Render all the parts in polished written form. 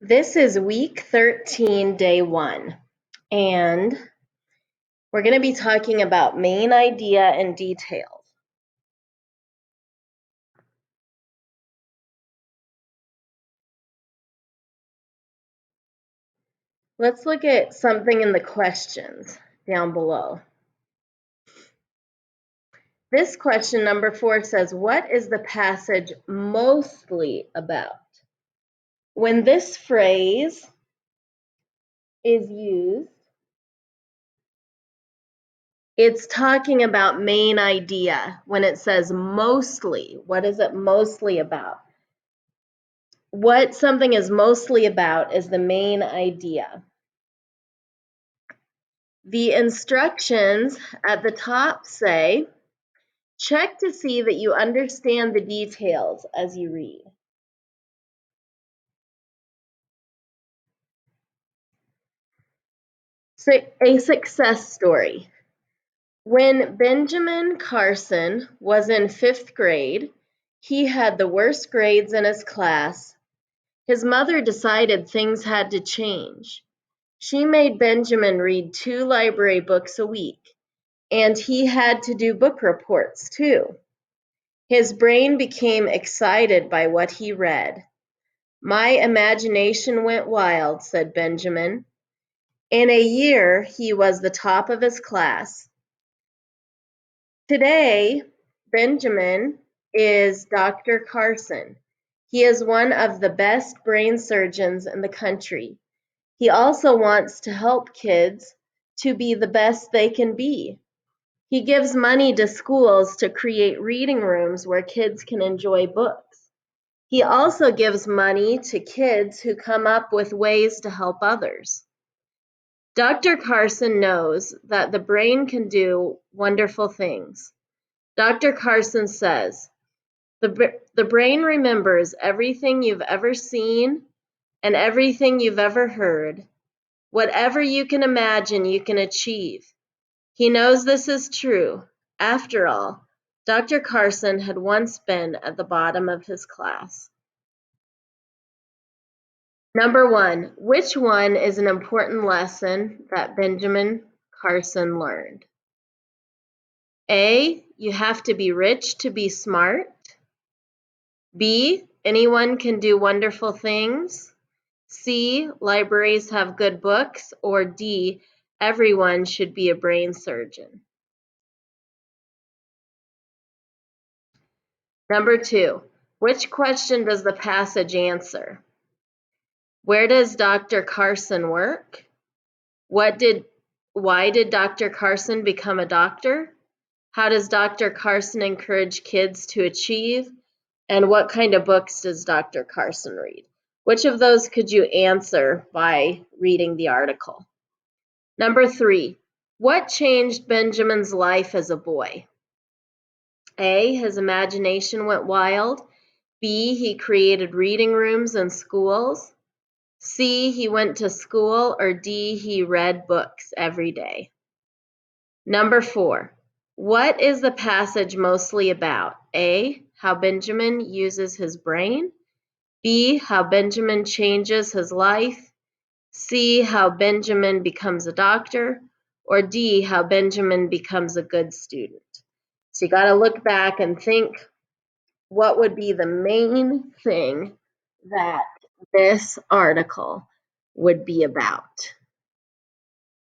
This is week 13, day 1, and we're going to be talking about main idea and details. Let's look at something in the questions down below. This question, number 4, says, what is the passage mostly about? When this phrase is used, it's talking about main idea. When it says mostly, what is it mostly about? What something is mostly about is the main idea. The instructions at the top say, check to see that you understand the details as you read. A success story. When Benjamin Carson was in 5th grade, he had the worst grades in his class. His mother decided things had to change. She made Benjamin read 2 library books a week, and he had to do book reports too. His brain became excited by what he read. My imagination went wild, said Benjamin. In a year, he was the top of his class. Today, Benjamin is Dr. Carson. He is one of the best brain surgeons in the country. He also wants to help kids to be the best they can be. He gives money to schools to create reading rooms where kids can enjoy books. He also gives money to kids who come up with ways to help others. Dr. Carson knows that the brain can do wonderful things. Dr. Carson says, the brain remembers everything you've ever seen and everything you've ever heard. Whatever you can imagine, you can achieve. He knows this is true. After all, Dr. Carson had once been at the bottom of his class. Number 1, which one is an important lesson that Benjamin Carson learned? A, you have to be rich to be smart. B, anyone can do wonderful things. C, libraries have good books. Or D, everyone should be a brain surgeon. Number 2, which question does the passage answer? Where does Dr. Carson work? Why did Dr. Carson become a doctor? How does Dr. Carson encourage kids to achieve? And what kind of books does Dr. Carson read? Which of those could you answer by reading the article? Number 3, what changed Benjamin's life as a boy? A, his imagination went wild. B, he created reading rooms in schools. C, he went to school. Or D, he read books every day. Number 4, what is the passage mostly about? A, how Benjamin uses his brain. B, how Benjamin changes his life. C, how Benjamin becomes a doctor. Or D, how Benjamin becomes a good student. So you got to look back and think, what would be the main thing that this article would be about?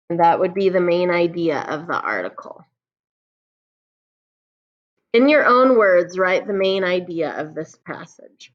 And that would be the main idea of the article. In your own words, write the main idea of this passage.